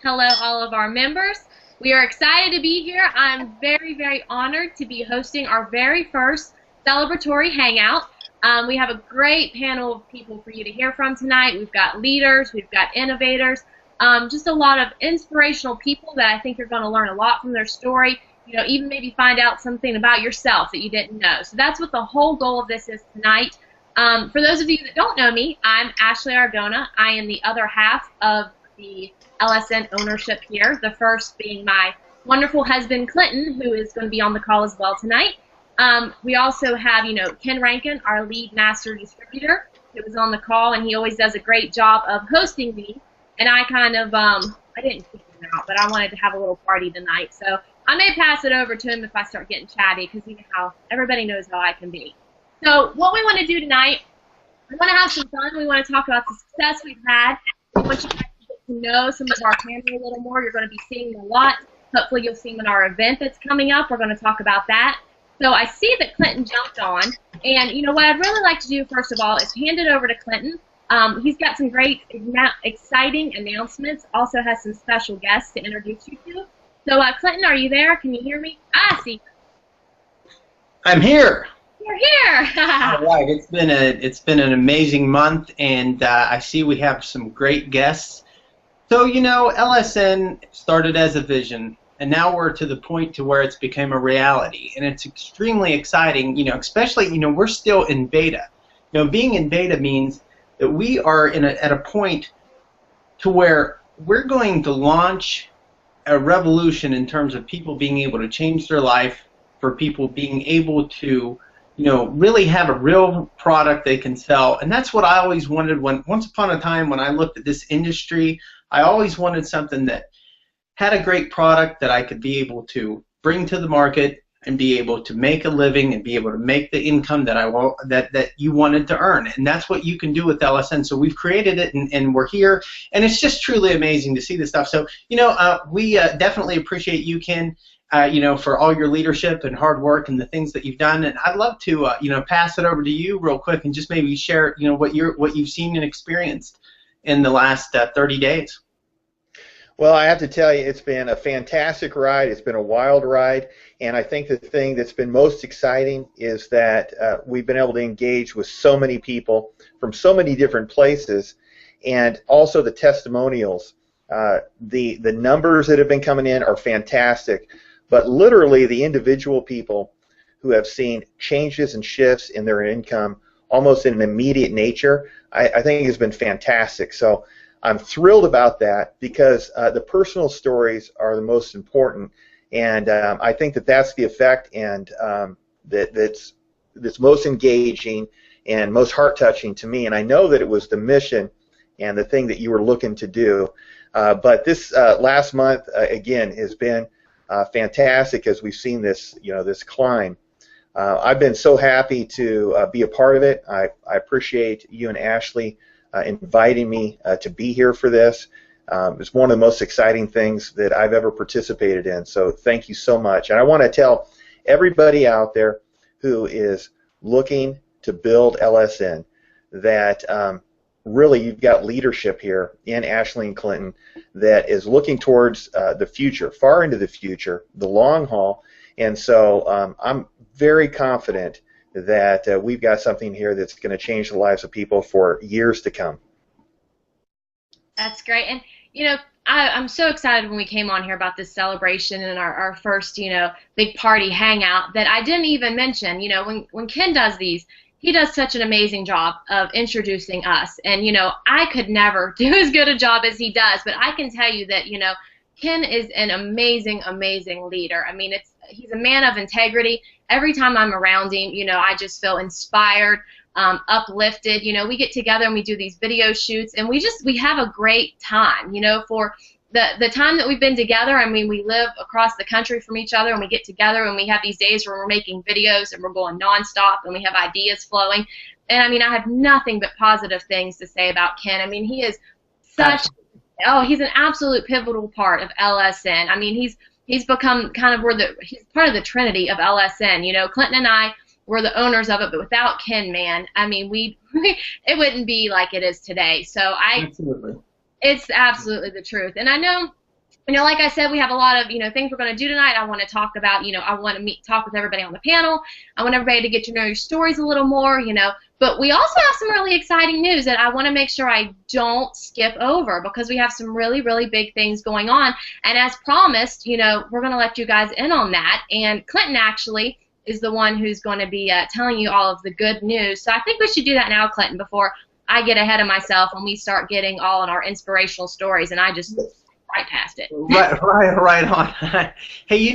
Hello, all of our members. We are excited to be here. I'm very, very honored to be hosting our very first celebratory hangout. We have a great panel of people for you to hear from tonight. We've got leaders, we've got innovators, just a lot of inspirational people that I think you're going to learn a lot from their story. Even maybe find out something about yourself that you didn't know. So that's what the whole goal of this is tonight. For those of you that don't know me, I'm Ashley Argona. I am the other half of the LSN ownership here, the first being my wonderful husband, Clinton, who is going to be on the call as well tonight. We also have, Ken Rankin, our lead master distributor, who is on the call, and he always does a great job of hosting me. And I kind of, I didn't kick him out, but I wanted to have a little party tonight. So I may pass it over to him if I start getting chatty, because how everybody knows how I can be. So what we want to do tonight, we want to have some fun. We want to talk about the success we've had. We want you guys to get to know some of our panel a little more. You're going to be seeing them a lot. Hopefully you'll see them in our event that's coming up. We're going to talk about that. So I see that Clinton jumped on. And what I'd really like to do, first of all, is hand it over to Clinton. He's got some great, exciting announcements. Also has some special guests to introduce you to. So Clinton, are you there? Can you hear me? I see. I'm here. You're here. All right. It's been an amazing month, and I see we have some great guests. So LSN started as a vision, and now we're to the point to where it's become a reality, and it's extremely exciting. Especially we're still in beta. Being in beta means that we are at a point to where we're going to launch a revolution in terms of people being able to change their life, for people being able to really have a real product they can sell. And that's what I always wanted. Once upon a time when I looked at this industry, I always wanted something that had a great product that I could be able to bring to the market and be able to make a living and be able to make the income that you wanted to earn. And that's what you can do with LSN. So we've created it, and we're here, and it's just truly amazing to see this stuff. So we definitely appreciate you, Ken, for all your leadership and hard work and the things that you've done. And I'd love to pass it over to you real quick and just maybe share what you've seen and experienced in the last 30 days. Well, I have to tell you, it's been a fantastic ride. It's been a wild ride, and I think the thing that's been most exciting is that we've been able to engage with so many people from so many different places, and also the testimonials. The numbers that have been coming in are fantastic, but literally the individual people who have seen changes and shifts in their income almost in an immediate nature, I think has been fantastic. So I'm thrilled about that, because the personal stories are the most important, and I think that that's the effect, and that's most engaging and most heart-touching to me. And I know that it was the mission and the thing that you were looking to do. But this last month, again, has been fantastic as we've seen this, this climb. I've been so happy to be a part of it. I appreciate you and Ashley inviting me to be here for this. It's one of the most exciting things that I've ever participated in, so thank you so much. And I want to tell everybody out there who is looking to build LSN that really you've got leadership here in Ashley and Clinton that is looking towards the future, far into the future, the long haul. And so I'm very confident that we've got something here that's going to change the lives of people for years to come. That's great. And, I'm so excited when we came on here about this celebration and our first, big party hangout, that I didn't even mention, when Ken does these, he does such an amazing job of introducing us. And, I could never do as good a job as he does, but I can tell you that, Ken is an amazing, amazing leader. I mean, he's a man of integrity. Every time I'm around him, I just feel inspired, uplifted. We get together and we do these video shoots, and we have a great time. For the time that we've been together, I mean, we live across the country from each other, and we get together and we have these days where we're making videos and we're going nonstop and we have ideas flowing. And I mean, I have nothing but positive things to say about Ken. I mean, he is such, he's an absolute pivotal part of LSN. I mean, he's become kind of he's part of the trinity of LSN. Clinton and I were the owners of it, but without Ken, man, I mean, it wouldn't be like it is today. So Absolutely. It's absolutely the truth. And I know Like I said, we have a lot of, things we're going to do tonight. I want to talk about, I want to talk with everybody on the panel. I want everybody to get to know your stories a little more, But we also have some really exciting news that I want to make sure I don't skip over, because we have some really, really big things going on. And as promised, we're going to let you guys in on that. And Clinton actually is the one who's going to be telling you all of the good news. So I think we should do that now, Clinton, before I get ahead of myself and we start getting all in our inspirational stories and I just right past it. Right on. Hey,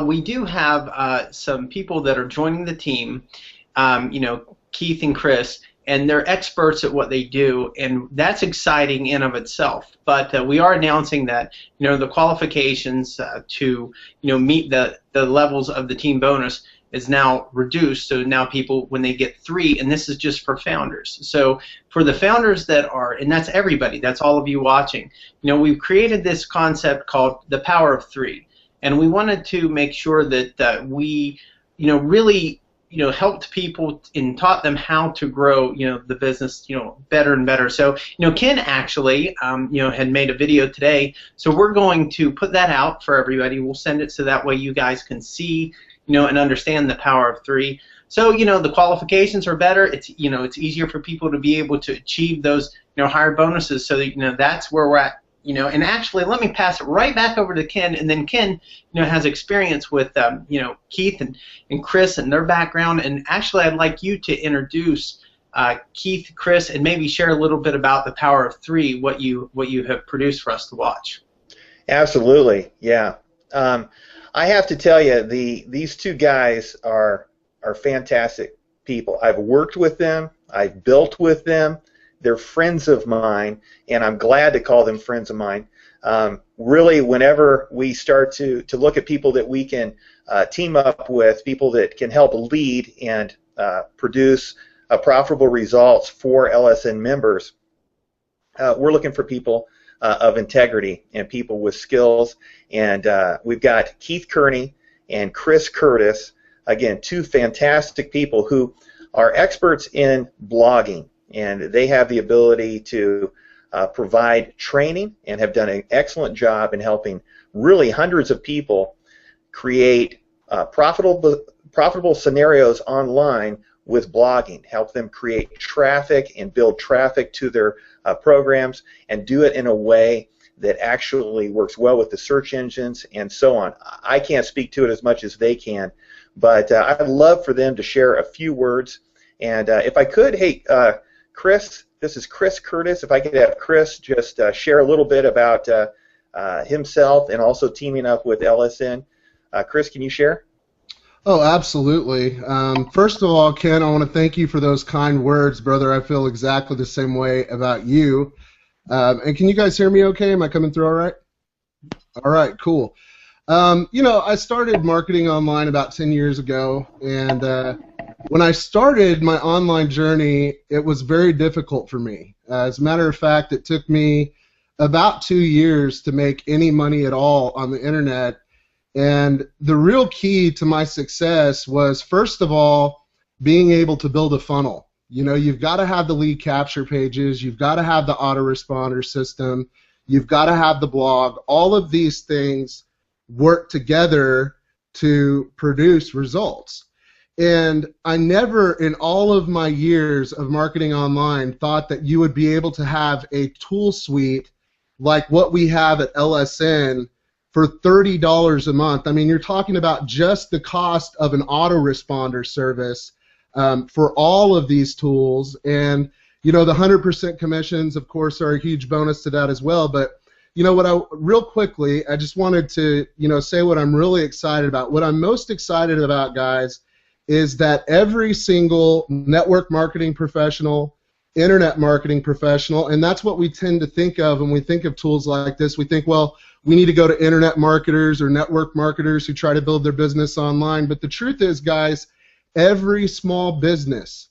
we do have some people that are joining the team, Keith and Chris, and they're experts at what they do, and that's exciting in of itself. But we are announcing that, the qualifications to, meet the levels of the team bonus is now reduced. So now people, when they get 3, and this is just for founders. So for the founders that are, and that's everybody, that's all of you watching, we've created this concept called the power of 3. And we wanted to make sure that we, really, helped people and taught them how to grow, the business, better and better. So, Ken actually, had made a video today. So we're going to put that out for everybody. We'll send it so that way you guys can see, and understand the power of 3. So, the qualifications are better. It's, it's easier for people to be able to achieve those, higher bonuses. So that, that's where we're at. And actually, let me pass it right back over to Ken, and then Ken, has experience with, Keith and Chris and their background. And actually, I'd like you to introduce Keith, Chris, and maybe share a little bit about the power of 3, what you have produced for us to watch. Absolutely, yeah. I have to tell you, these 2 guys are fantastic people. I've worked with them. I've built with them. They're friends of mine, and I'm glad to call them friends of mine. Really, whenever we start to look at people that we can team up with, people that can help lead and produce profitable results for LSN members, we're looking for people of integrity and people with skills. And we've got Keith Kearney and Chris Curtis, again, 2 fantastic people who are experts in blogging. And they have the ability to provide training and have done an excellent job in helping really hundreds of people create profitable scenarios online with blogging, help them create traffic and build traffic to their programs, and do it in a way that actually works well with the search engines and so on. I can't speak to it as much as they can, but I'd love for them to share a few words. And if I could, hey, Chris, this is Chris Curtis. If I could have Chris just share a little bit about himself and also teaming up with LSN. Chris, can you share? Oh, absolutely. First of all, Ken, I want to thank you for those kind words, brother. I feel exactly the same way about you. And can you guys hear me okay? Am I coming through all right? All right, cool. I started marketing online about 10 years ago, and when I started my online journey, it was very difficult for me. As a matter of fact, it took me about 2 years to make any money at all on the internet. And the real key to my success was, first of all, being able to build a funnel. You've got to have the lead capture pages, you've got to have the autoresponder system, you've got to have the blog. All of these things work together to produce results. And I never, in all of my years of marketing online, thought that you would be able to have a tool suite like what we have at LSN for $30 a month. I mean, you're talking about just the cost of an autoresponder service for all of these tools. And, the 100% commissions, of course, are a huge bonus to that as well. But, real quickly, I just wanted to, say what I'm really excited about. What I'm most excited about, guys, is that every single network marketing professional, internet marketing professional, and that's what we tend to think of when we think of tools like this. We think, well, we need to go to internet marketers or network marketers who try to build their business online. But the truth is, guys, every small business,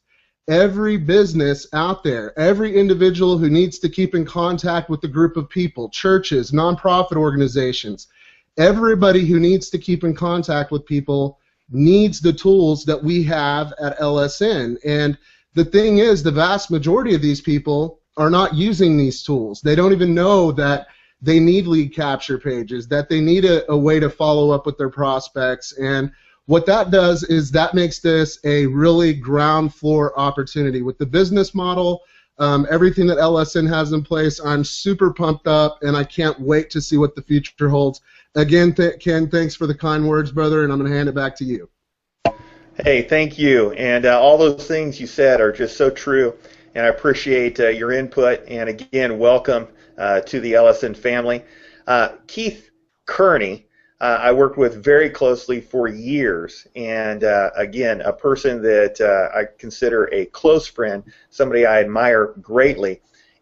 every business out there, every individual who needs to keep in contact with a group of people, churches, nonprofit organizations, everybody who needs to keep in contact with people needs the tools that we have at LSN. And the thing is, the vast majority of these people are not using these tools. They don't even know that they need lead capture pages, that they need a way to follow up with their prospects. And what that does is that makes this a really ground floor opportunity. With the business model, everything that LSN has in place, I'm super pumped up, and I can't wait to see what the future holds. Again, Ken, thanks for the kind words, brother, and I'm going to hand it back to you. Hey, thank you. And all those things you said are just so true, and I appreciate your input. And again, welcome to the LSN family. Keith Kearney, I worked with very closely for years, and again, a person that I consider a close friend, somebody I admire greatly,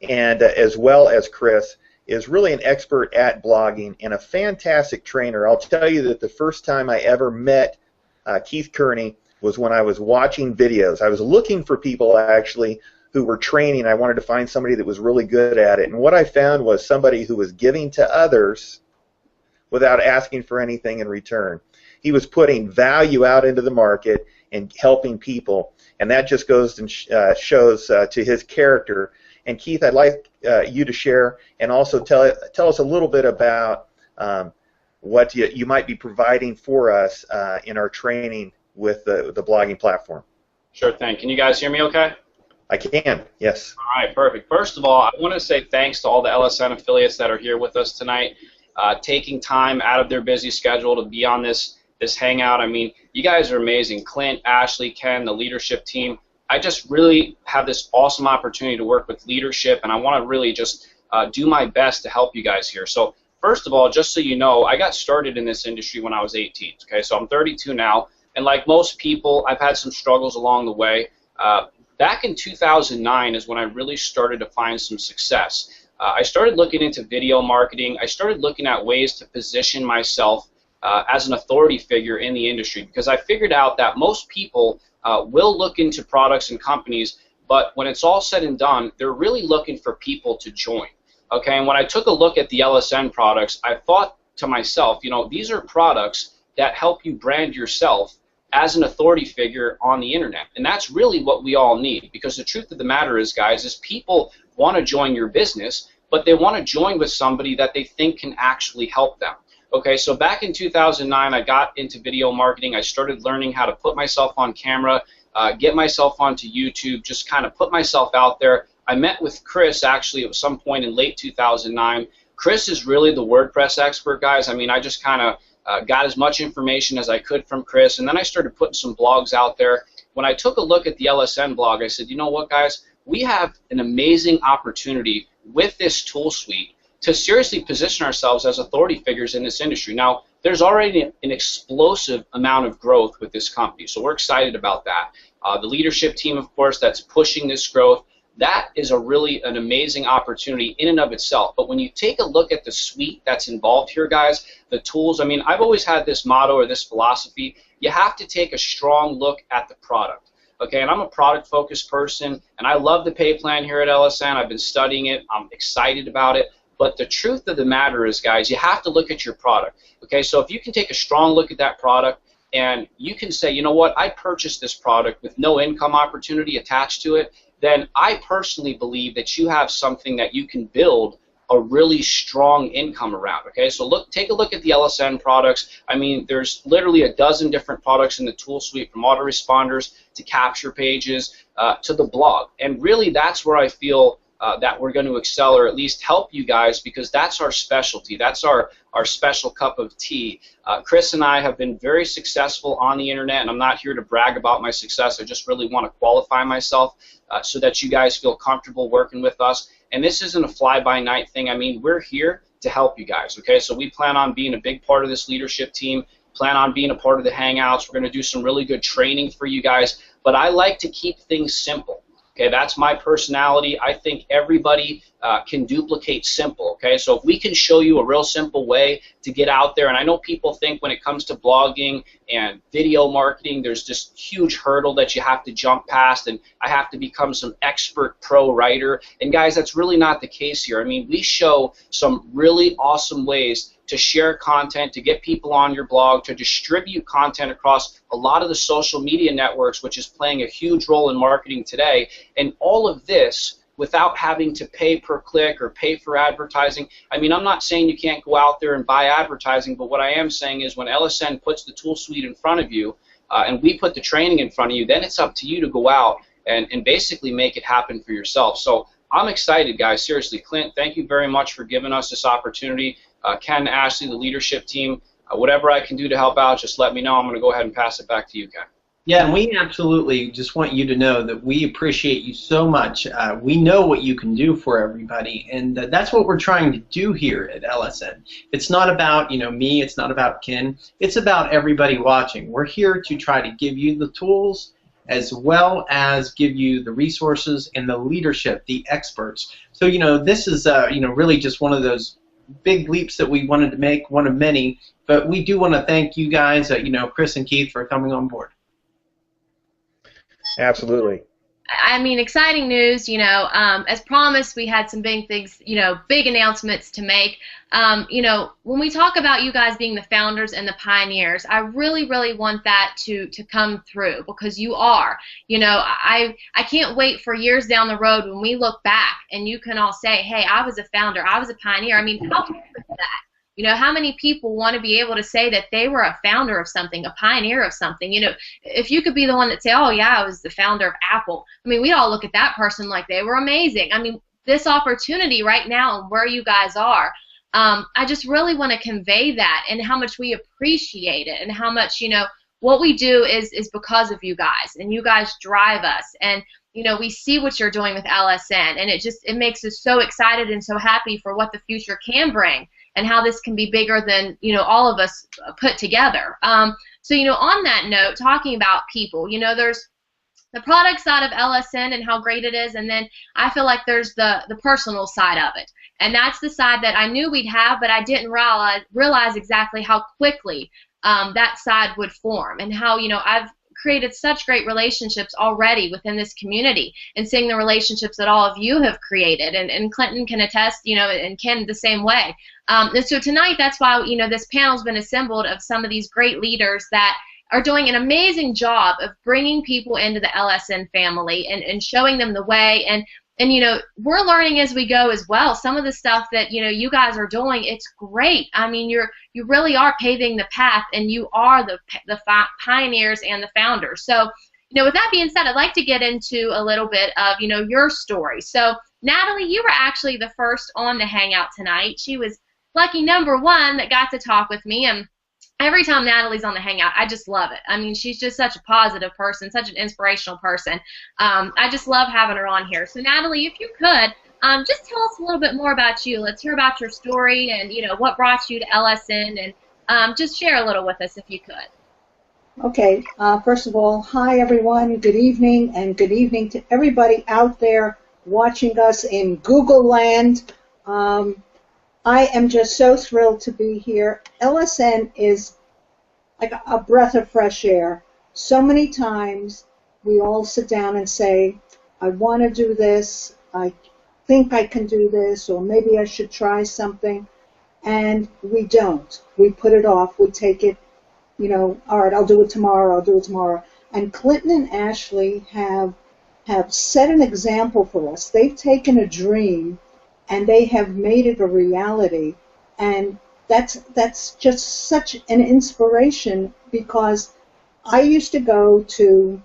and as well as Chris, is really an expert at blogging and a fantastic trainer. I'll tell you that the first time I ever met Keith Kearney was when I was watching videos. I was looking for people actually who were training. I wanted to find somebody that was really good at it, and what I found was somebody who was giving to others without asking for anything in return. He was putting value out into the market and helping people, and that just goes and shows to his character. And Keith, I'd like you to share and also tell us a little bit about what you might be providing for us in our training with the blogging platform. Sure thing. Can you guys hear me okay? I can, yes. All right, perfect. First of all, I want to say thanks to all the LSN affiliates that are here with us tonight, taking time out of their busy schedule to be on this hangout. I mean, you guys are amazing. Clint, Ashley, Ken, the leadership team. I just really have this awesome opportunity to work with leadership, and I want to really just do my best to help you guys here. So first of all, just so you know, I got started in this industry when I was 18. Okay, so I'm 32 now, and like most people, I've had some struggles along the way. Back in 2009 is when I really started to find some success. I started looking into video marketing. I started looking at ways to position myself as an authority figure in the industry, because I figured out that most people will look into products and companies, but when it's all said and done, they're really looking for people to join. Okay, and when I took a look at the LSN products, I thought to myself, you know, these are products that help you brand yourself as an authority figure on the internet, and that's really what we all need, because the truth of the matter is, guys, is people want to join your business, but they want to join with somebody that they think can actually help them. Okay, so back in 2009, I got into video marketing. I started learning how to put myself on camera, get myself onto YouTube, just kind of put myself out there. I met with Chris actually at some point in late 2009. Chris is really the WordPress expert, guys. I mean, I just kind of got as much information as I could from Chris, and then I started putting some blogs out there. When I took a look at the LSN blog, I said, you know what, guys, we have an amazing opportunity with this tool suite to seriously position ourselves as authority figures in this industry. Now, there's already an explosive amount of growth with this company, so we're excited about that. The leadership team, of course, that's pushing this growth, that is an amazing opportunity in and of itself. But when you take a look at the suite that's involved here, guys, the tools, I mean, I've always had this motto or this philosophy, you have to take a strong look at the product. Okay, and I'm a product-focused person, and I love the pay plan here at LSN. I've been studying it. I'm excited about it. But the truth of the matter is, guys, you have to look at your product. Okay, so if you can take a strong look at that product and you can say, you know what, I purchased this product with no income opportunity attached to it, then I personally believe that you have something that you can build a really strong income around. Okay, so take a look at the LSN products. I mean, there's literally a dozen different products in the tool suite, from autoresponders to capture pages to the blog, and really that's where I feel that we're going to excel, or at least help you guys, because that's our specialty. That's our special cup of tea. Chris and I have been very successful on the internet, and I'm not here to brag about my success. I just really want to qualify myself so that you guys feel comfortable working with us. And this isn't a fly-by-night thing. I mean, we're here to help you guys, okay? So we plan on being a big part of this leadership team, plan on being a part of the Hangouts. We're going to do some really good training for you guys, but I like to keep things simple. Okay, that's my personality. I think everybody can duplicate simple. Okay, so if we can show you a real simple way to get out there, and I know people think when it comes to blogging and video marketing, there's this huge hurdle that you have to jump past, and I have to become some expert pro writer. And guys, that's really not the case here. I mean, we show some really awesome ways to share content, to get people on your blog, to distribute content across a lot of the social media networks, which is playing a huge role in marketing today. And all of this without having to pay per click or pay for advertising. I mean, I'm not saying you can't go out there and buy advertising, but what I am saying is when LSN puts the tool suite in front of you and we put the training in front of you, then it's up to you to go out and basically make it happen for yourself. So I'm excited, guys. Seriously, Clint, thank you very much for giving us this opportunity. Ken, Ashley, the leadership team, whatever I can do to help out, just let me know. I'm going to go ahead and pass it back to you, Ken. Yeah, and we absolutely just want you to know that we appreciate you so much. We know what you can do for everybody, and that's what we're trying to do here at LSN. It's not about, you know, me, it's not about Ken, it's about everybody watching. We're here to try to give you the tools as well as give you the resources and the leadership, the experts. So, you know, this is, you know, really just one of those big leaps that we wanted to make, one of many, but we do want to thank you guys, you know, Chris and Keith, for coming on board. Absolutely. I mean, exciting news, you know, as promised, we had some big things, you know, big announcements to make. You know, when we talk about you guys being the founders and the pioneers, I really, really want that to come through, because you are. You know, I can't wait for years down the road when we look back and you can all say, hey, I was a founder, I was a pioneer. I mean, how cool is that? You know, how many people want to be able to say that they were a founder of something, a pioneer of something? You know, if you could be the one that say, oh, yeah, I was the founder of Apple. I mean, we all look at that person like they were amazing. I mean, this opportunity right now and where you guys are, I just really want to convey that and how much we appreciate it and how much, you know, what we do is because of you guys, and you guys drive us. And, you know, we see what you're doing with LSN, and it makes us so excited and so happy for what the future can bring, and how this can be bigger than, you know, all of us put together. So, you know, on that note, talking about people, you know, there's the product side of LSN and how great it is, and then I feel like there's the personal side of it. And that's the side that I knew we'd have, but I didn't realize exactly how quickly that side would form, and how, you know, I've created such great relationships already within this community, and seeing the relationships that all of you have created, and Clinton can attest, you know, and Ken the same way. And so tonight, that's why, you know, this panel's been assembled of some of these great leaders that are doing an amazing job of bringing people into the LSN family and showing them the way. And you know, we're learning as we go as well. Some of the stuff that, you know, you guys are doing, it's great. I mean, you really are paving the path, and you are the pioneers and the founders. So, you know, with that being said, I'd like to get into a little bit of, you know, your story. So, Natalie, you were actually the first on the Hangout tonight. She was lucky number one that got to talk with me, and every time Natalie's on the Hangout, I just love it. I mean, she's just such a positive person, such an inspirational person. I just love having her on here. So, Natalie, if you could, just tell us a little bit more about you. Let's hear about your story and, you know, what brought you to LSN, and just share a little with us if you could. Okay. First of all, hi, everyone. Good evening, and good evening to everybody out there watching us in Google land. I am just so thrilled to be here. LSN is like a breath of fresh air. So many times we all sit down and say, I want to do this, I think I can do this, or maybe I should try something, and we don't. We put it off. We take it, you know, all right, I'll do it tomorrow, I'll do it tomorrow. And Clinton and Ashley have set an example for us. They've taken a dream and they have made it a reality, and that's just such an inspiration, because I used to go to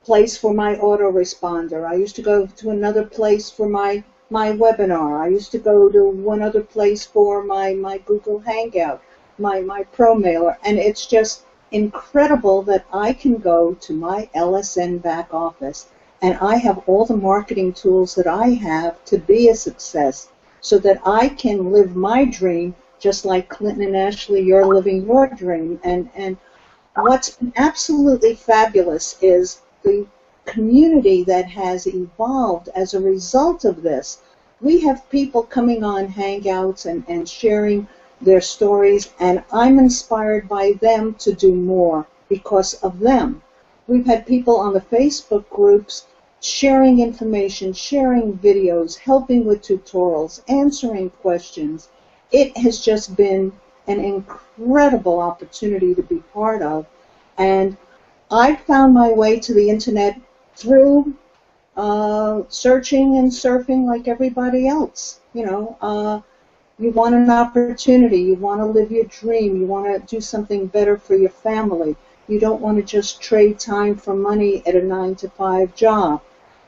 place for my autoresponder. I used to go to another place for my webinar. I used to go to one other place for my Google Hangout, my Pro Mailer, and it's just incredible that I can go to my LSN back office and I have all the marketing tools that I have to be a success, so that I can live my dream just like Clinton and Ashley, you're living your dream. And what's been absolutely fabulous is the community that has evolved as a result of this. We have people coming on Hangouts and sharing their stories, and I'm inspired by them to do more because of them. We've had people on the Facebook groups sharing information, sharing videos, helping with tutorials, answering questions. It has just been an incredible opportunity to be part of. And I found my way to the internet through searching and surfing like everybody else. You want an opportunity. You want to live your dream. You want to do something better for your family. You don't want to just trade time for money at a 9-to-5 job.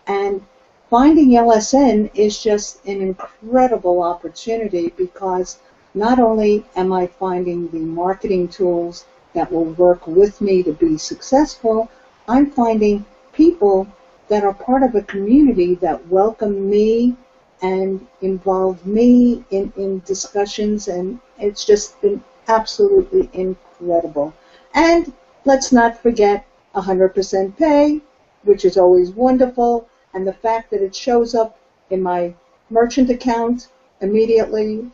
And finding LSN is just an incredible opportunity because not only am I finding the marketing tools that will work with me to be successful, I'm finding people that are part of a community that welcome me and involve me in discussions, and it's just been absolutely incredible. And let's not forget 100% pay, which is always wonderful, and the fact that it shows up in my merchant account immediately,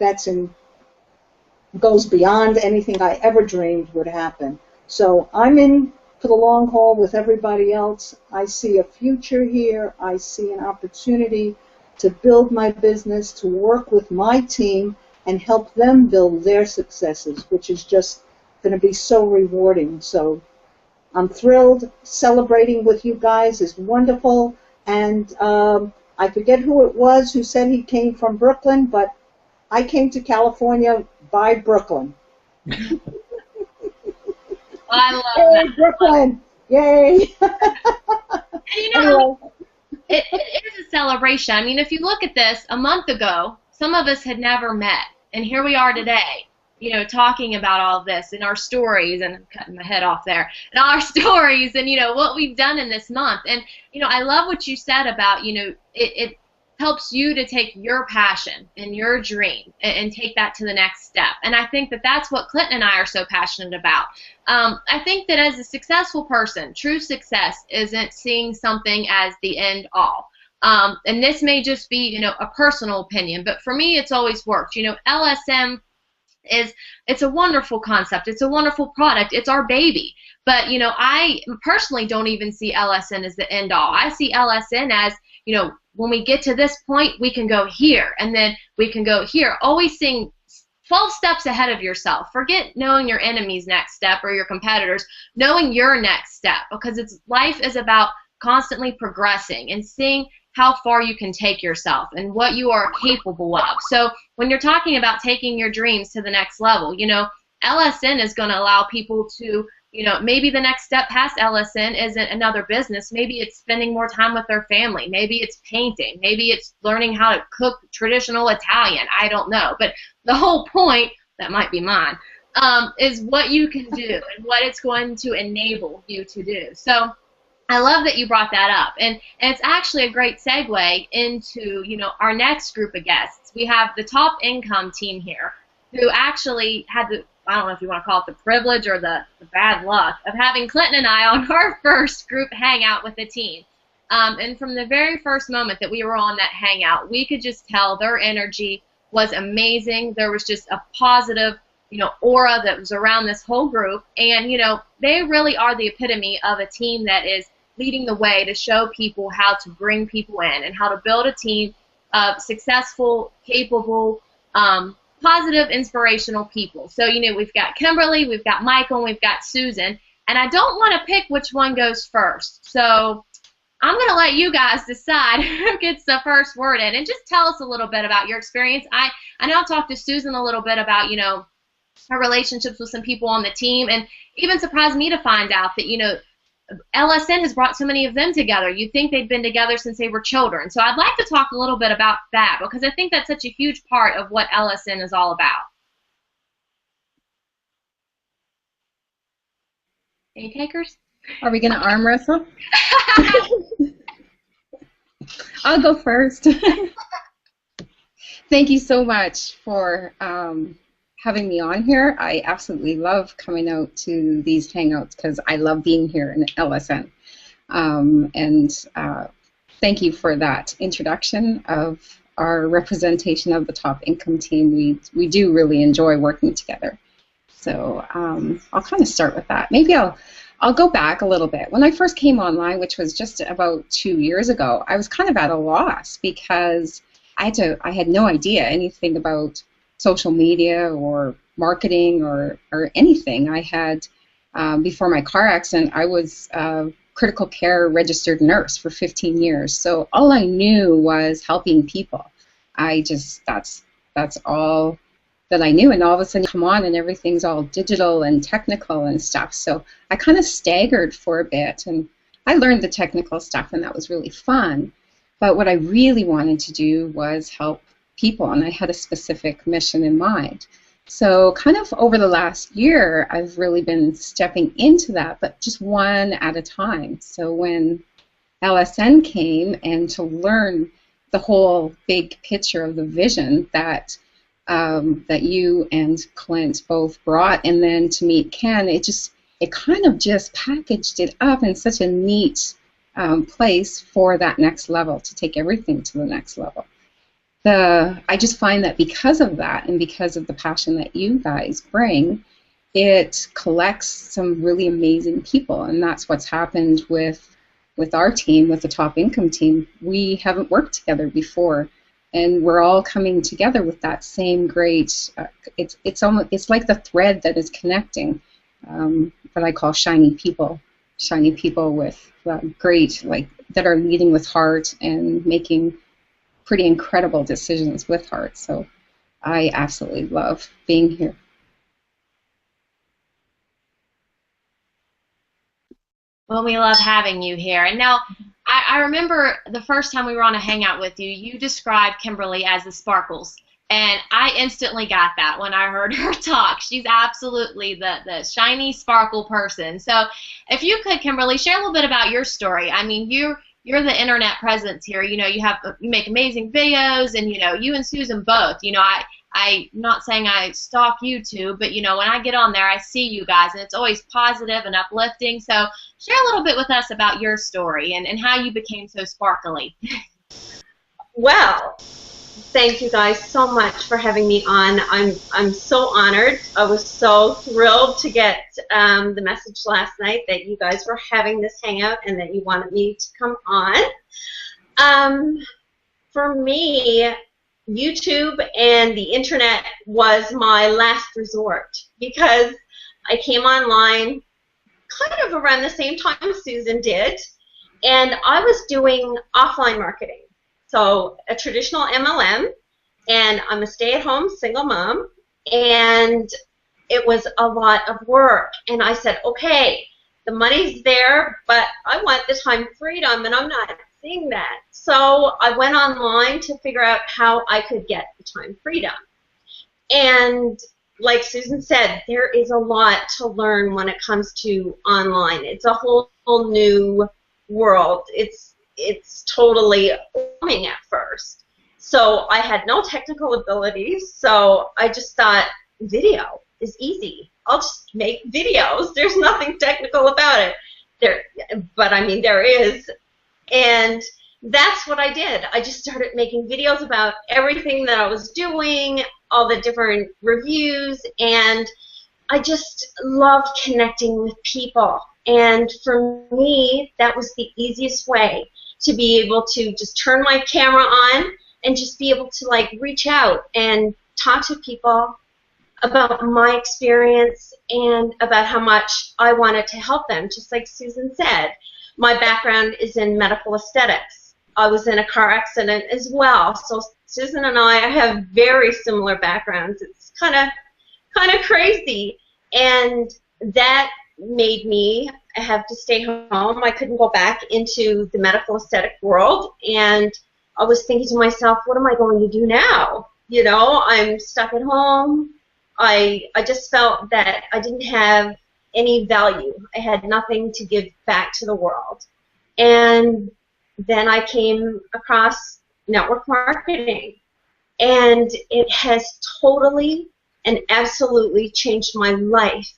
goes beyond anything I ever dreamed would happen. So I'm in for the long haul with everybody else. I see a future here. I see an opportunity to build my business, to work with my team, and help them build their successes, which is just going to be so rewarding. So I'm thrilled. Celebrating with you guys is wonderful. And I forget who it was who said he came from Brooklyn, but I came to California by Brooklyn. I love Yay, that. Brooklyn! Yay! And Anyway. It is a celebration. I mean, if you look at this, a month ago, some of us had never met, and here we are today, talking about all of this and our stories, and I'm cutting my head off there, and all our stories, and, what we've done in this month. And, I love what you said about, it helps you to take your passion and your dream and take that to the next step. And I think that that's what Clinton and I are so passionate about. I think that as a successful person, true success isn't seeing something as the end all. And this may just be, a personal opinion, but for me, it's always worked. LSM it's a wonderful concept. It's a wonderful product. It's our baby. But, I personally don't even see LSN as the end all. I see LSN as, when we get to this point, we can go here, and then we can go here. Always seeing 12 steps ahead of yourself. Forget knowing your enemy's next step or your competitors, knowing your next step, because life is about constantly progressing and seeing how far you can take yourself and what you are capable of. So when you're talking about taking your dreams to the next level, LSN is going to allow people to, maybe the next step past LSN isn't another business. Maybe it's spending more time with their family. Maybe it's painting. Maybe it's learning how to cook traditional Italian. I don't know. But the whole point, that might be mine, is what you can do and what it's going to enable you to do. So I love that you brought that up, and it's actually a great segue into our next group of guests. We have the top income team here, who actually had the, I don't know if you want to call it the privilege or the bad luck of having Clinton and I on our first group hangout with the team. And from the very first moment that we were on that hangout, we could just tell their energy was amazing. There was just a positive aura that was around this whole group, and they really are the epitome of a team that is leading the way to show people how to bring people in and how to build a team of successful, capable, positive, inspirational people. So, we've got Kimberly, we've got Michael, and we've got Susan, and I don't want to pick which one goes first. So I'm going to let you guys decide who gets the first word in, and just tell us a little bit about your experience. I know I've talked to Susan a little bit about, her relationships with some people on the team, and even surprised me to find out that, LSN has brought so many of them together. You'd think they'd been together since they were children. So I'd like to talk a little bit about that, because I think that's such a huge part of what LSN is all about. Any takers? Are we going to arm wrestle? I'll go first. Thank you so much for having me on here. I absolutely love coming out to these hangouts because I love being here in LSN. Thank you for that introduction of our representation of the top income team. We do really enjoy working together. So I'll kind of start with that. Maybe I'll go back a little bit. When I first came online, which was just about 2 years ago, I was kind of at a loss because I had no idea anything about social media or marketing or anything. I had, before my car accident, I was critical care registered nurse for 15 years. So all I knew was helping people. That's all that I knew, and all of a sudden come on and everything's all digital and technical and stuff. So I kind of staggered for a bit, and I learned the technical stuff, and that was really fun. But what I really wanted to do was help people, and I had a specific mission in mind. So kind of over the last year, I've really been stepping into that, but just one at a time. So when LSN came, and to learn the whole big picture of the vision that that you and Clint both brought, and then to meet Ken, it kind of just packaged it up in such a neat place for that next level, to take everything to the next level. I just find that because of that, and because of the passion that you guys bring, it collects some really amazing people, and that's what's happened with our team, with the Top Income team. We haven't worked together before, and we're all coming together with that same great. It's like the thread that is connecting, what I call shiny people with great, like, that are leading with heart and making pretty incredible decisions with heart. So I absolutely love being here. Well, we love having you here. And now, I remember the first time we were on a hangout with you, you described Kimberly as the sparkles. And I instantly got that when I heard her talk. She's absolutely the shiny sparkle person. So if you could, Kimberly, share a little bit about your story. I mean, you're the internet presence here. You know, you make amazing videos, and, you know, you and Susan both. You know, I'm not saying I stalk you two, but, you know, when I get on there, I see you guys, and it's always positive and uplifting. So share a little bit with us about your story and how you became so sparkly. Well, thank you guys so much for having me on. I'm so honored. I was so thrilled to get the message last night that you guys were having this hangout and that you wanted me to come on. For me, YouTube and the internet was my last resort, because I came online kind of around the same time Susan did, and I was doing offline marketing. So a traditional MLM, and I'm a stay-at-home single mom, and it was a lot of work. And I said, okay, the money's there, but I want the time freedom, and I'm not seeing that. So I went online to figure out how I could get the time freedom. And like Susan said, there is a lot to learn when it comes to online. It's a whole new world. It's totally overwhelming at first. So I had no technical abilities, so I just thought video is easy. I'll just make videos. There's nothing technical about it. But I mean, there is. And that's what I did. I just started making videos about everything that I was doing, all the different reviews, and I just loved connecting with people. And for me, that was the easiest way to be able to just turn my camera on and just be able to, like, reach out and talk to people about my experience and about how much I wanted to help them. Just like Susan said, my background is in medical aesthetics. I was in a car accident as well, so Susan and I have very similar backgrounds. It's kind of crazy, and that made me have to stay home. I couldn't go back into the medical aesthetic world, and I was thinking to myself, what am I going to do now? You know, I'm stuck at home. I just felt that I didn't have any value. I had nothing to give back to the world. And then I came across network marketing, and it has totally and absolutely changed my life.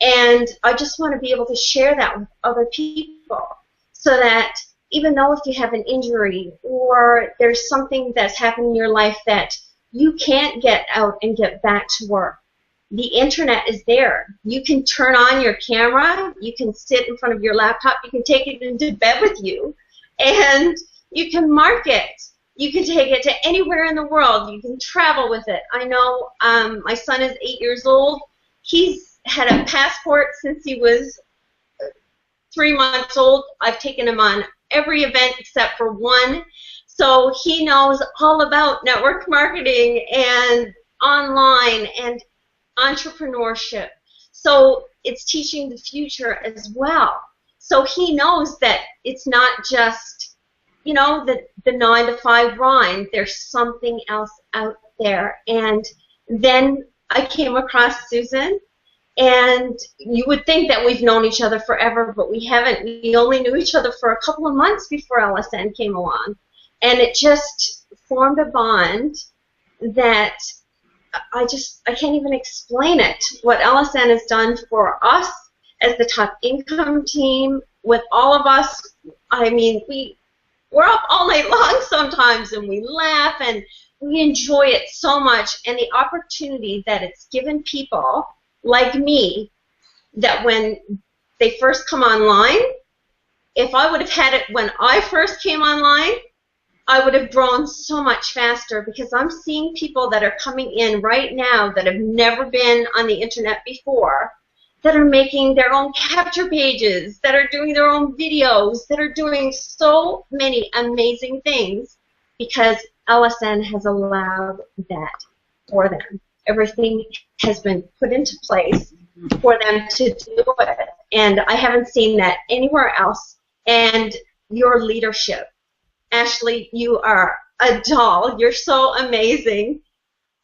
And I just want to be able to share that with other people, so that even though if you have an injury or there's something that's happened in your life that you can't get out and get back to work, the internet is there. You can turn on your camera, you can sit in front of your laptop, you can take it into bed with you, and you can market. You can take it to anywhere in the world. You can travel with it. I know my son is 8 years old. He's had a passport since he was 3 months old. I've taken him on every event except for one. So he knows all about network marketing and online and entrepreneurship. So it's teaching the future as well. So he knows that it's not just, you know, the 9 to 5 grind. There's something else out there. And then I came across Susan, and you would think that we've known each other forever, but we haven't. We only knew each other for a couple of months before LSN came along. And it just formed a bond that I can't even explain it. What LSN has done for us as the top income team, with all of us, I mean, we're up all night long sometimes, and we laugh, and we enjoy it so much. And the opportunity that it's given people like me, that when they first come online, if I would have had it when I first came online, I would have grown so much faster, because I'm seeing people that are coming in right now that have never been on the internet before, that are making their own capture pages, that are doing their own videos, that are doing so many amazing things, because LSN has allowed that for them. Everything has been put into place for them to do it, and I haven't seen that anywhere else. And your leadership, Ashley, you are a doll. You're so amazing.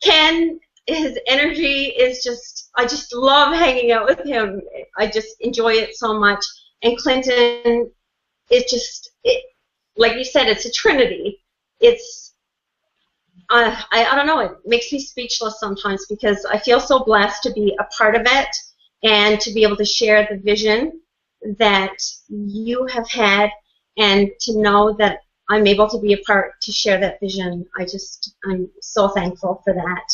Ken, his energy is just, I just love hanging out with him. I just enjoy it so much. And Clinton, like you said, it's a trinity. It's, I don't know, it makes me speechless sometimes, because I feel so blessed to be a part of it and to be able to share the vision that you have had, and to know that I'm able to be a part to share that vision. I'm so thankful for that,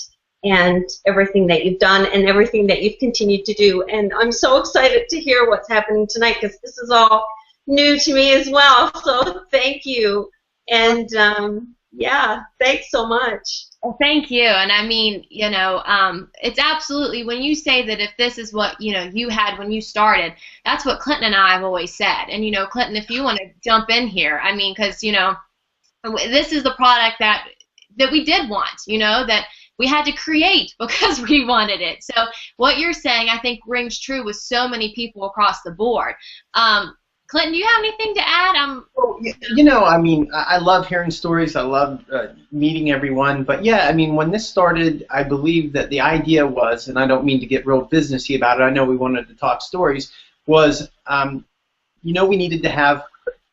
and everything that you've done and everything that you've continued to do. And I'm so excited to hear what's happening tonight, because this is all new to me as well. So thank you. And yeah, thanks so much. Well, thank you. And I mean, you know, it's absolutely, when you say that if this is what, you know, you had when you started, that's what Clinton and I have always said. And, you know, Clinton, if you want to jump in here, I mean, because, you know, this is the product that we did want, you know, that we had to create because we wanted it. So what you're saying, I think, rings true with so many people across the board. Clinton, do you have anything to add? Well, you know, I mean, I love hearing stories. I love meeting everyone. But, yeah, I mean, when this started, I believe that the idea was, and I don't mean to get real businessy about it, I know we wanted to talk stories, was, you know, you need to have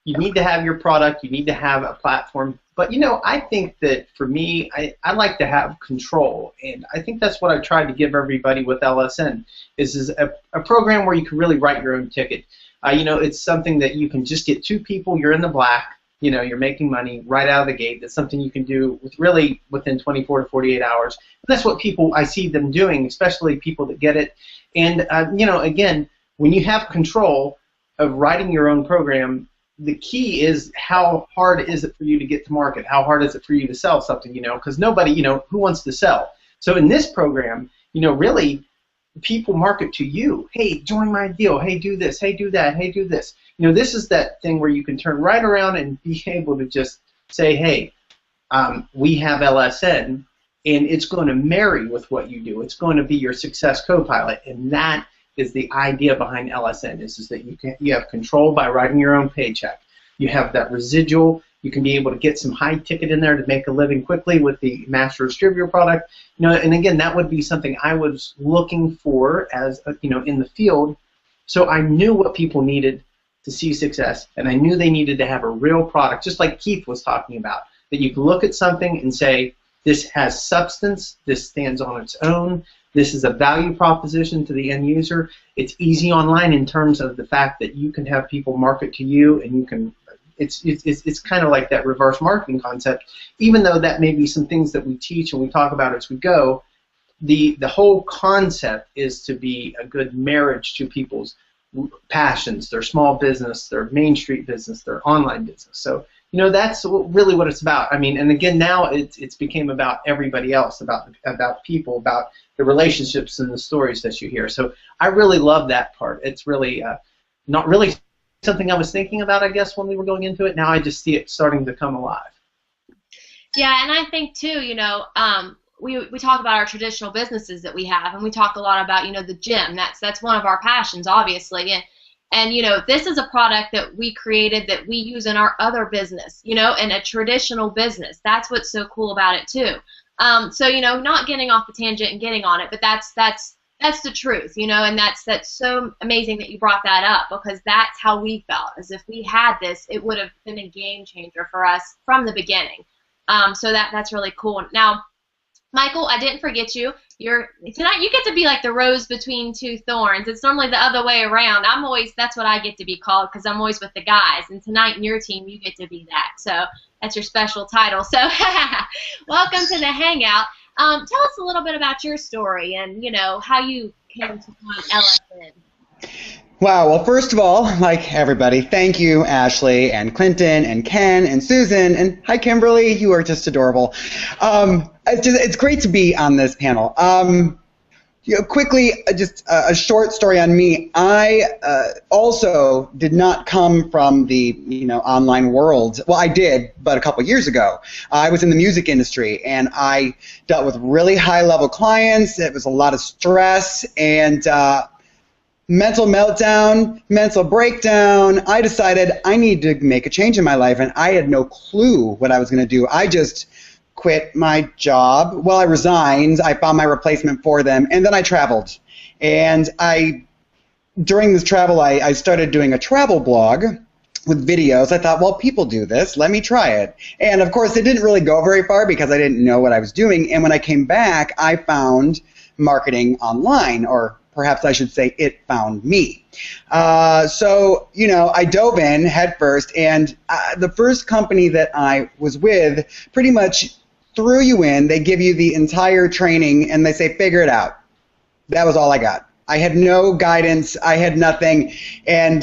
your product, you need to have a platform. But, you know, I think that for me, I like to have control. And I think that's what I tried to give everybody with LSN, is a program where you can really write your own ticket. You know, it's something that you can just get 2 people, you're in the black, you know, you're making money right out of the gate. That's something you can do really within 24 to 48 hours. And that's what I see them doing, especially people that get it. And, you know, again, when you have control of writing your own program, the key is how hard is it for you to get to market? How hard is it for you to sell something, you know, because nobody, you know, who wants to sell? So in this program, you know, really, people market to you. Hey, join my deal. Hey, do this. Hey, do that. Hey, do this. You know, this is that thing where you can turn right around and be able to just say, hey, we have LSN, and it's going to marry with what you do. It's going to be your success co-pilot, and that is the idea behind LSN, is that you have control by writing your own paycheck. You have that residual. You can be able to get some high ticket in there to make a living quickly with the master distributor product. You know, and again, that would be something I was looking for as you know, in the field. So I knew what people needed to see success, and I knew they needed to have a real product, just like Keith was talking about, that you can look at something and say, this has substance, this stands on its own, this is a value proposition to the end user. It's easy online in terms of the fact that you can have people market to you, and you can. It's kind of like that reverse marketing concept. Even though that may be some things that we teach and we talk about as we go, the whole concept is to be a good marriage to people's passions, their small business, their Main Street business, their online business. So, you know, that's really what it's about. I mean, and again, now it's became about everybody else, about people, about the relationships and the stories that you hear. So I really love that part. It's really not really something I was thinking about, I guess, when we were going into it. Now I just see it starting to come alive. Yeah, and I think too, we talk about our traditional businesses that we have, and we talk a lot about, the gym. That's one of our passions, obviously, and this is a product that we created that we use in our other business, in a traditional business. That's what's so cool about it too. So not getting off the tangent and getting on it, but that's the truth, and that's so amazing that you brought that up, because that's how we felt. As if we had this, it would have been a game changer for us from the beginning. So that's really cool. Now, Michael, I didn't forget you. Tonight you get to be like the rose between two thorns. It's normally the other way around. That's what I get to be called, because I'm always with the guys. And tonight in your team, you get to be that. So that's your special title. So welcome to the Hangout. Tell us a little bit about your story and, how you came to find LSN. Wow, well, first of all, like everybody, thank you, Ashley, and Clinton, and Ken, and Susan, and hi, Kimberly, you are just adorable. It's great to be on this panel. Quickly, just a short story on me. I also did not come from the online world. Well, I did, but a couple years ago. I was in the music industry, and I dealt with really high-level clients. It was a lot of stress, and mental meltdown, mental breakdown. I decided I need to make a change in my life, and I had no clue what I was going to do. I just quit my job. Well, I resigned. I found my replacement for them, and then I traveled. And during this travel, I started doing a travel blog with videos. I thought, well, people do this. Let me try it. And, of course, it didn't really go very far because I didn't know what I was doing. And when I came back, I found marketing online, or perhaps I should say it found me. So, I dove in head first, and the first company that I was with pretty much threw you in. They give you the entire training, and they say, figure it out. That was all I got. I had no guidance. I had nothing. And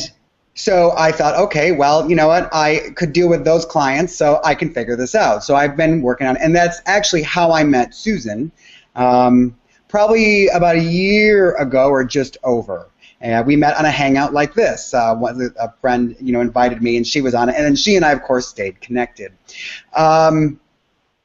so I thought, okay, well, you know what? I could deal with those clients, so I can figure this out. So I've been working on it, and that's actually how I met Susan. Probably about a year ago or just over. We met on a hangout like this. A friend, invited me, and she was on it, and then she and I, of course, stayed connected.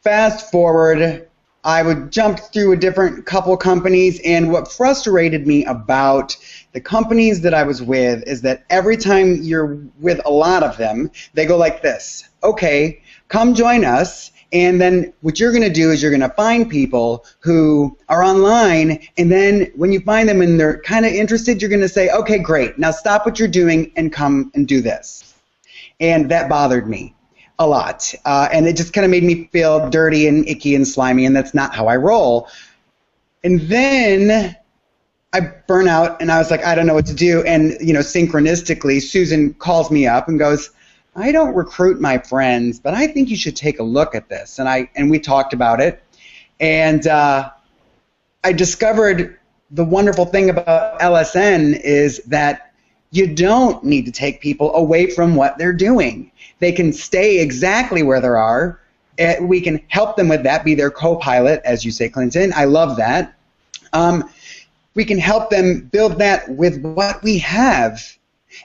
Fast forward, I would jump through a different couple companies, and what frustrated me about the companies that I was with is that every time you're with a lot of them, they go like this: okay, come join us. And then what you're going to do is you're going to find people who are online, and then when you find them and they're kind of interested, you're going to say, okay, great, now stop what you're doing and come and do this. And that bothered me a lot. And it just kind of made me feel dirty and icky and slimy, and that's not how I roll. And then I burn out, and I was like, I don't know what to do. And, synchronistically, Susan calls me up and goes, I don't recruit my friends, but I think you should take a look at this. And we talked about it, and I discovered the wonderful thing about LSN is that you don't need to take people away from what they're doing. They can stay exactly where they are. We can help them with that, be their co-pilot, as you say, Clinton. I love that. We can help them build that with what we have.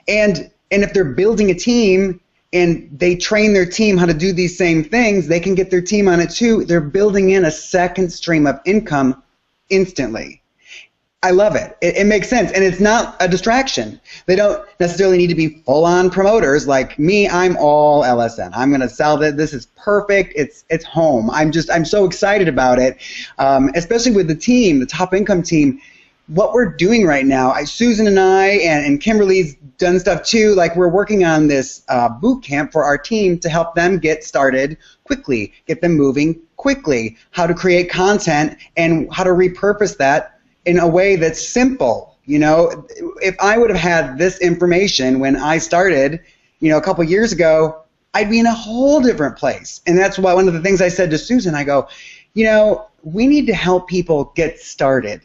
And if they're building a team, and they train their team how to do these same things, they can get their team on it too. They're building in a second stream of income instantly. I love it. It makes sense, and it's not a distraction. They don't necessarily need to be full-on promoters like me. I'm all LSN. I'm going to sell that. This is perfect. It's home. I'm so excited about it, especially with the team, the top income team. What we're doing right now, Susan and I, and Kimberly's done stuff too, like we're working on this boot camp for our team to help them get started quickly, get them moving quickly, how to create content and how to repurpose that in a way that's simple. If I would have had this information when I started, a couple years ago, I'd be in a whole different place. And that's why one of the things I said to Susan, I go, we need to help people get started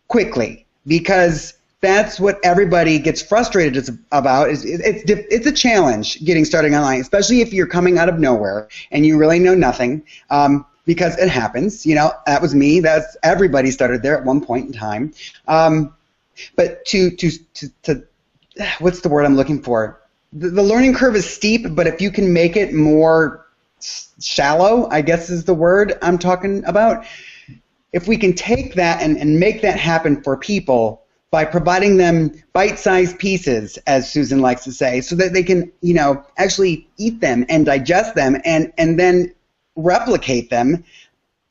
quickly, because that's what everybody gets frustrated about. It's a challenge getting started online, especially if you're coming out of nowhere and you really know nothing, because it happens. That was me. That's everybody started there at one point in time. But to what's the word I'm looking for? the learning curve is steep, but if you can make it more shallow, I guess is the word I'm talking about. If we can take that and make that happen for people by providing them bite-sized pieces, as Susan likes to say, so that they can, actually eat them and digest them and then replicate them,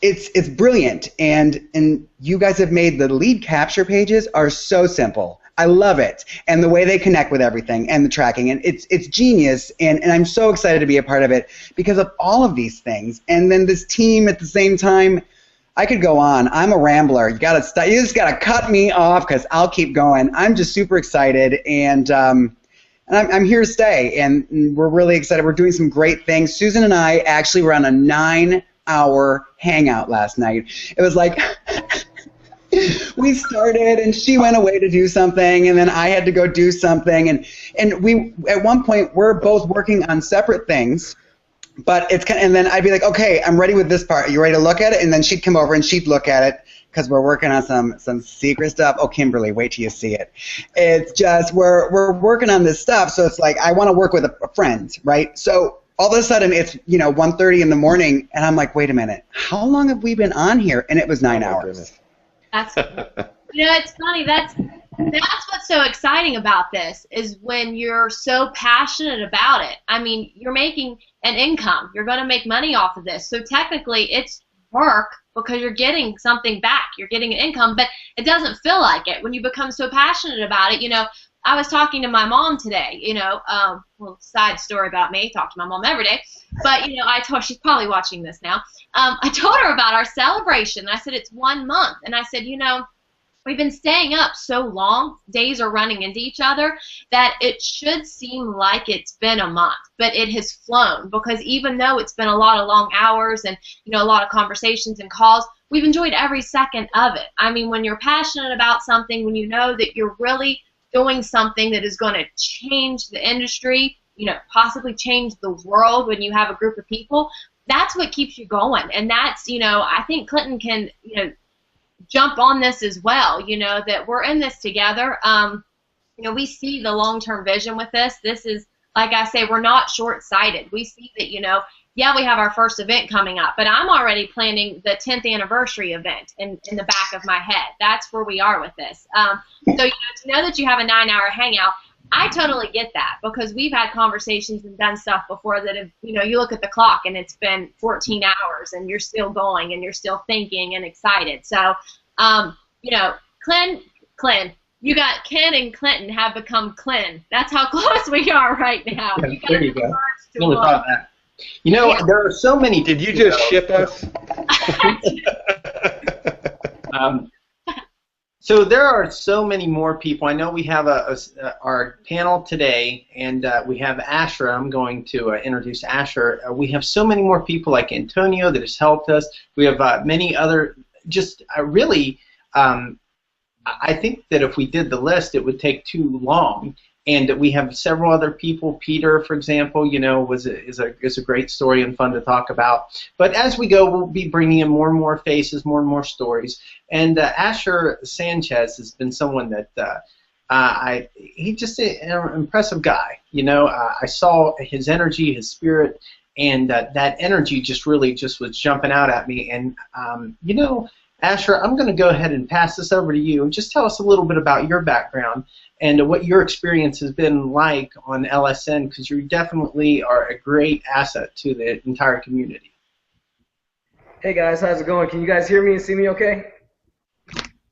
it's brilliant. And you guys have made the lead capture pages are so simple. I love it, and the way they connect with everything and the tracking, and it's genius, and I'm so excited to be a part of it because of all of these things. And then this team at the same time, I could go on. I'm a rambler. You just gotta cut me off because I'll keep going. I'm just super excited, and I'm here to stay, and we're really excited. We're doing some great things. Susan and I actually were on a 9-hour hangout last night. It was like. We started, and she went away to do something, and then I had to go do something, and we at one point we're both working on separate things, but and then I'd be like, okay, I'm ready with this part. Are you ready to look at it? And then she'd come over and she'd look at it because we're working on some secret stuff. Oh, Kimberly, wait till you see it. It's just we're working on this stuff, so it's like I want to work with a friend, right? So all of a sudden it's 1:30 in the morning, and I'm like, wait a minute, how long have we been on here? And it was 9 hours. Goodness. That's, it's funny. That's what's so exciting about this is when you're so passionate about it. I mean, you're making an income. You're going to make money off of this. So technically, it's work because you're getting something back. You're getting an income, but it doesn't feel like it when you become so passionate about it. I was talking to my mom today. Well, side story about me. Talk to my mom every day. But, I told she's probably watching this now. I told her about our celebration. I said, it's 1 month. And I said, we've been staying up so long, days are running into each other, that it should seem like it's been a month. But it has flown because even though it's been a lot of long hours and, a lot of conversations and calls, we've enjoyed every second of it. I mean, when you're passionate about something, when you know that you're really doing something that is going to change the industry, possibly change the world when you have a group of people, that's what keeps you going. And that's, I think Clinton can, jump on this as well, that we're in this together. We see the long-term vision with this. This is, like I say, we're not short-sighted. We see that, yeah, we have our first event coming up, but I'm already planning the 10th anniversary event in the back of my head. That's where we are with this. So, to know that you have a 9-hour hangout, I totally get that because we've had conversations and done stuff before that have, you look at the clock and it's been 14 hours and you're still going and you're still thinking and excited. So, Clint, you got Ken and Clinton have become Clint. That's how close we are right now. Yeah, there you go. Never thought that. There are so many. Did you just ship us? So there are so many more people. I know we have our panel today, and we have Asher. I'm going to introduce Asher. We have so many more people like Antonio that has helped us. We have many other. I think that if we did the list, it would take too long. And we have several other people. Peter, for example, is a great story and fun to talk about. But as we go, we'll be bringing in more and more faces, more and more stories. And Asher Sanchez has been someone that he's just an impressive guy. I saw his energy, his spirit, and that energy just was jumping out at me. And Asher, I'm going to go ahead and pass this over to you and just tell us a little bit about your background and what your experience has been like on LSN, because you definitely are a great asset to the entire community. Hey guys, how's it going? Can you guys hear me and see me okay?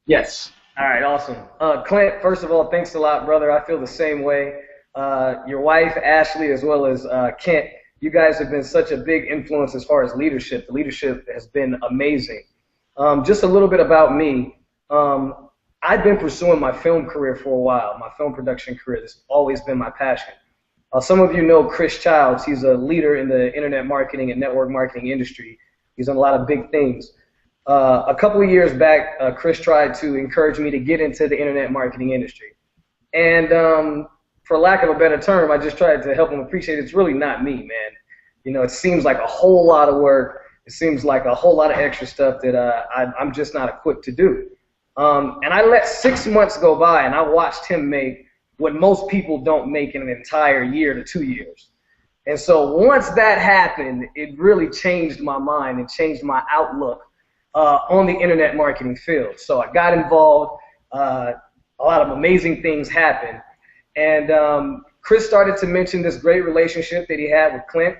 Yes. All right, awesome. Clint, first of all, thanks a lot, brother. I feel the same way. Your wife, Ashley, as well as Kent, you guys have been such a big influence as far as leadership. The leadership has been amazing. Just a little bit about me. I've been pursuing my film career for a while, my film production career. This has always been my passion. Some of you know Chris Childs. He's a leader in the internet marketing and network marketing industry. He's done a lot of big things. A couple of years back, Chris tried to encourage me to get into the internet marketing industry. And for lack of a better term, I just tried to help him appreciate it's really not me, man. It seems like a whole lot of work. It seems like a whole lot of extra stuff that I'm just not equipped to do. And I let 6 months go by, and I watched him make what most people don't make in an entire year to 2 years. And so once that happened, it really changed my mind and changed my outlook on the internet marketing field. So I got involved. A lot of amazing things happened. And Chris started to mention this great relationship that he had with Clint.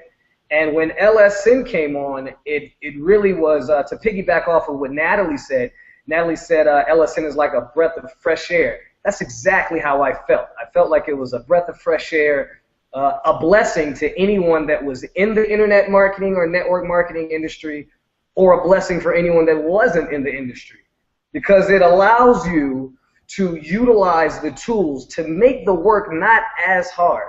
And when LSN came on, it really was to piggyback off of what Natalie said. Natalie said LSN is like a breath of fresh air. That's exactly how I felt. I felt like it was a breath of fresh air, a blessing to anyone that was in the internet marketing or network marketing industry, or a blessing for anyone that wasn't in the industry, because it allows you to utilize the tools to make the work not as hard.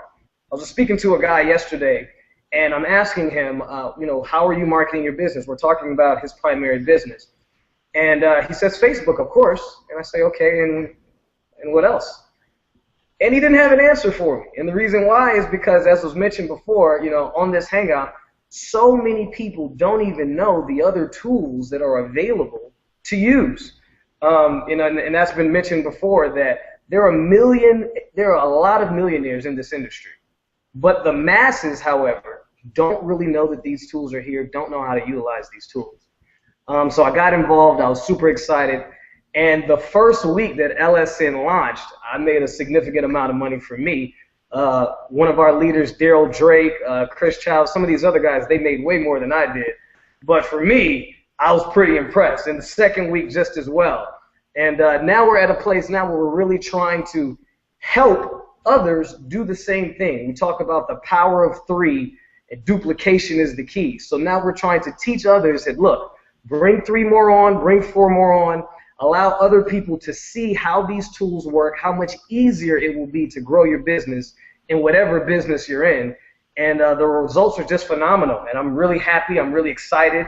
I was speaking to a guy yesterday, and I'm asking him, how are you marketing your business? We're talking about his primary business. And he says, Facebook, of course. And I say, okay, and what else? And he didn't have an answer for me. And the reason why is because, as was mentioned before, on this Hangout, so many people don't even know the other tools that are available to use. And that's been mentioned before, that there are a lot of millionaires in this industry. But the masses, however, don't really know that these tools are here, don't know how to utilize these tools. So I got involved. I was super excited. And the first week that LSN launched, I made a significant amount of money for me. One of our leaders, Daryl Drake, Chris Child, some of these other guys, they made way more than I did. But for me, I was pretty impressed. And the second week just as well. And now we're at a place now where we're really trying to help others do the same thing. We talk about the power of 3, and duplication is the key. So now we're trying to teach others that, look, bring 3 more on, bring 4 more on, allow other people to see how these tools work, how much easier it will be to grow your business in whatever business you're in. And the results are just phenomenal. And I'm really happy. I'm really excited.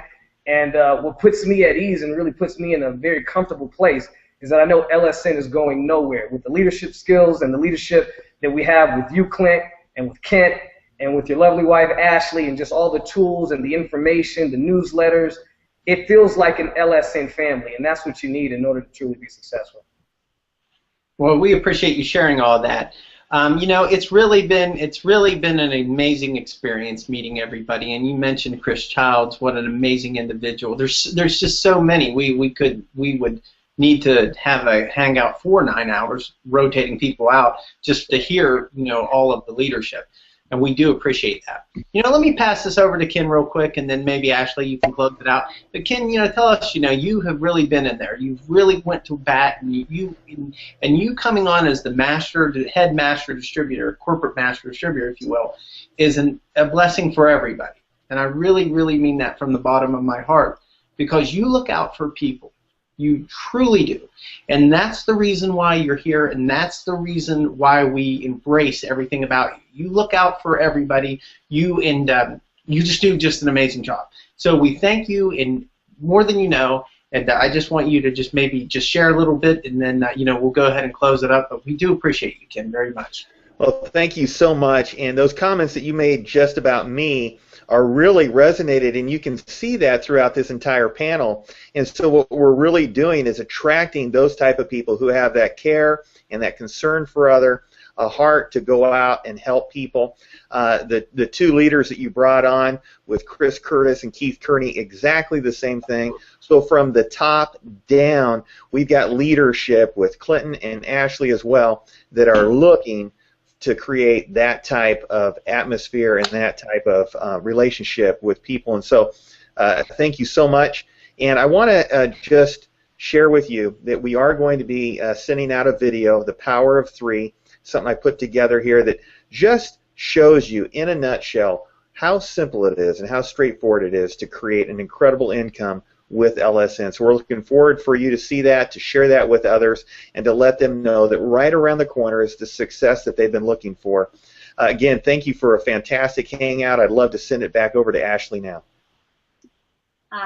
And what puts me at ease and really puts me in a very comfortable place is that I know LSN is going nowhere. With the leadership skills and the leadership that we have with you, Clint, and with Kent, and with your lovely wife, Ashley, and just all the tools and the information, the newsletters, it feels like an LSN family, and that's what you need in order to truly be successful. Well, we appreciate you sharing all that. It's really been an amazing experience meeting everybody. And you mentioned Chris Childs, what an amazing individual. There's just so many. We would need to have a hangout for 9 hours, rotating people out just to hear all of the leadership. And we do appreciate that. Let me pass this over to Ken real quick, and then maybe Ashley, you can close it out. But Ken, tell us, you have really been in there. You've really went to bat, and you coming on as the head master distributor, corporate master distributor, if you will, is a blessing for everybody. And I really, really mean that from the bottom of my heart, because you look out for people. You truly do. And that's the reason why you're here, and that's the reason why we embrace everything about you. You look out for everybody. You just do an amazing job. So we thank you in more than you know, and I just want you to just share a little bit, and then we'll go ahead and close it up. But we do appreciate you, Ken, very much. Well, thank you so much. And those comments that you made just about me are really resonated, and you can see that throughout this entire panel. And so what we're really doing is attracting those type of people who have that care and that concern for a heart to go out and help people. The 2 leaders that you brought on with Chris Curtis and Keith Kearney, exactly the same thing. So from the top down, we've got leadership with Clinton and Ashley as well that are looking to create that type of atmosphere and that type of relationship with people. And so thank you so much. And I want to just share with you that we are going to be sending out a video, The Power of 3, something I put together here that just shows you in a nutshell how simple it is and how straightforward it is to create an incredible income with LSN. So we're looking forward for you to see that, to share that with others, and to let them know that right around the corner is the success that they've been looking for. Again, thank you for a fantastic hangout. I'd love to send it back over to Ashley now.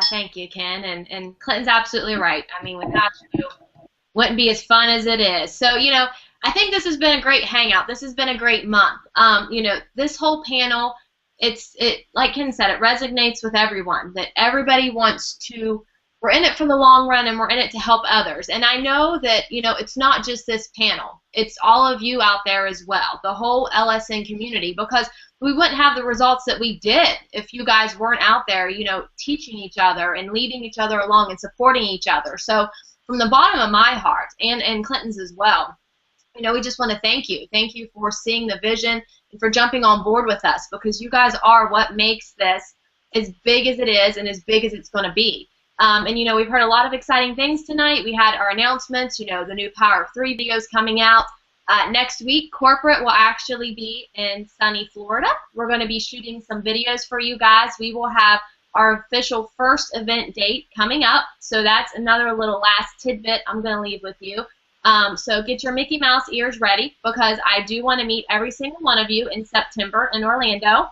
Thank you, Ken. And Clinton's absolutely right. I mean, without you, it wouldn't be as fun as it is. So, I think this has been a great hangout. This has been a great month. This whole panel, it like Ken said, it resonates with everyone, that everybody wants to we're in it for the long run, and we're in it to help others. And I know that, you know, it's not just this panel. It's all of you out there as well, the whole LSN community, because we wouldn't have the results that we did if you guys weren't out there, you know, teaching each other and leading each other along and supporting each other. So from the bottom of my heart, and Clinton's as well, you know, we just want to thank you. Thank you for seeing the vision and for jumping on board with us, because you guys are what makes this as big as it is and as big as it's going to be. And, you know, we've heard a lot of exciting things tonight. We had our announcements, you know, the new Power of 3 videos coming out. Next week, corporate will actually be in sunny Florida. We're going to be shooting some videos for you guys. We will have our official first event date coming up. So that's another little last tidbit I'm going to leave with you. So get your Mickey Mouse ears ready, because I do want to meet every single one of you in September in Orlando.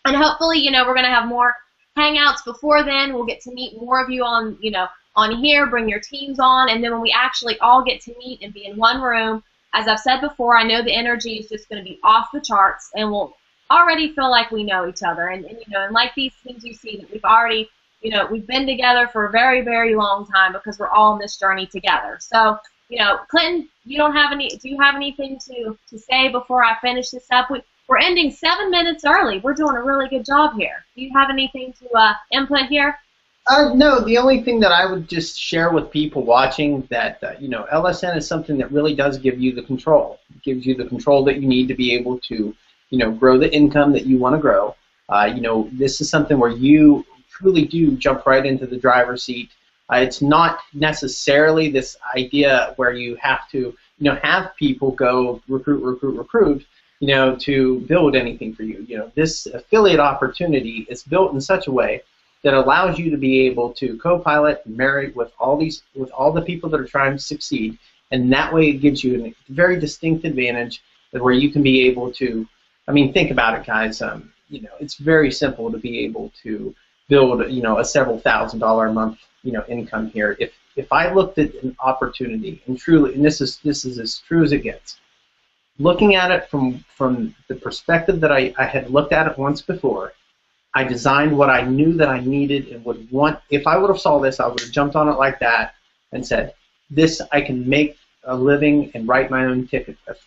And hopefully, you know, we're going to have more hangouts before then. We'll get to meet more of you on, you know, on here, bring your teams on, and then when we actually all get to meet and be in one room, as I've said before, I know the energy is just going to be off the charts, and we'll already feel like we know each other. And you know, and like these teams you see that we've already, you know, we've been together for a very, very long time because we're all on this journey together. So, you know, Clinton, you don't have any, do you have anything to say before I finish this up? We're ending 7 minutes early. We're doing a really good job here. Do you have anything to input here? No, the only thing that I would just share with people watching that, you know, LSN is something that really does give you the control. It gives you the control that you need to be able to, you know, grow the income that you want to grow. You know, this is something where you truly do jump right into the driver's seat. It's not necessarily this idea where you have to, you know, have people go recruit, you know, to build anything for you. You know, this affiliate opportunity is built in such a way that allows you to be able to co-pilot and marry with all the people that are trying to succeed, and that way it gives you a very distinct advantage where you can be able to, I mean, think about it, guys. You know, it's very simple to be able to build, you know, a several $1,000s a month, you know, income here. If I looked at an opportunity, and truly, and this is as true as it gets, looking at it from the perspective that I had looked at it once before, I designed what I knew that I needed and would want. If I would have saw this, I would have jumped on it like that and said, this I can make a living and write my own ticket with.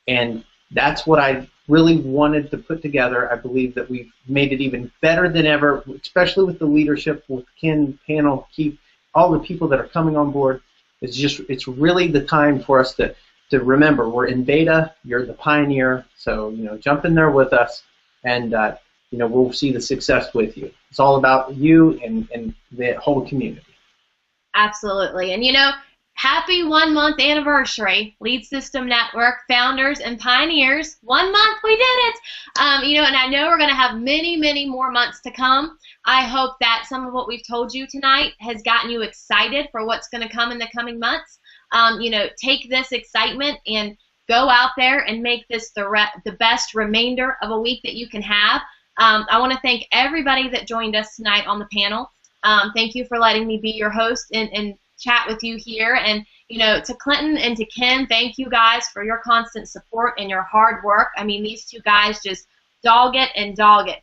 And that's what I really wanted to put together. I believe that we've made it even better than ever, especially with the leadership, with Ken, panel, Keith, all the people that are coming on board. It's really the time for us to remember we're in beta, you're the pioneer, so, you know, jump in there with us, and you know, we'll see the success with you. It's all about you and the whole community. Absolutely. And, you know, happy 1 month anniversary, Lead System Network founders and pioneers. 1 month, we did it. You know, and I know we're going to have many, many more months to come. I hope that some of what we've told you tonight has gotten you excited for what's going to come in the coming months. You know, take this excitement and go out there and make this the best remainder of a week that you can have. I want to thank everybody that joined us tonight on the panel. Thank you for letting me be your host and chat with you here. And, you know, to Clinton and to Ken, thank you guys for your constant support and your hard work. I mean, these two guys just dog it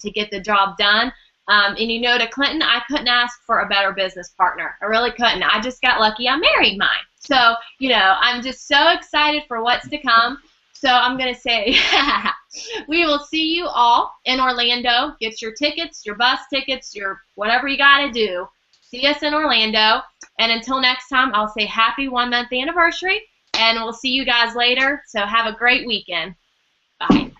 to get the job done. And, you know, to Clinton, I couldn't ask for a better business partner. I really couldn't. I just got lucky I married mine. So, you know, I'm just so excited for what's to come. So I'm going to say we will see you all in Orlando. Get your tickets, your bus tickets, your whatever you got to do. See us in Orlando. And until next time, I'll say happy 1 month anniversary, and we'll see you guys later. So have a great weekend. Bye.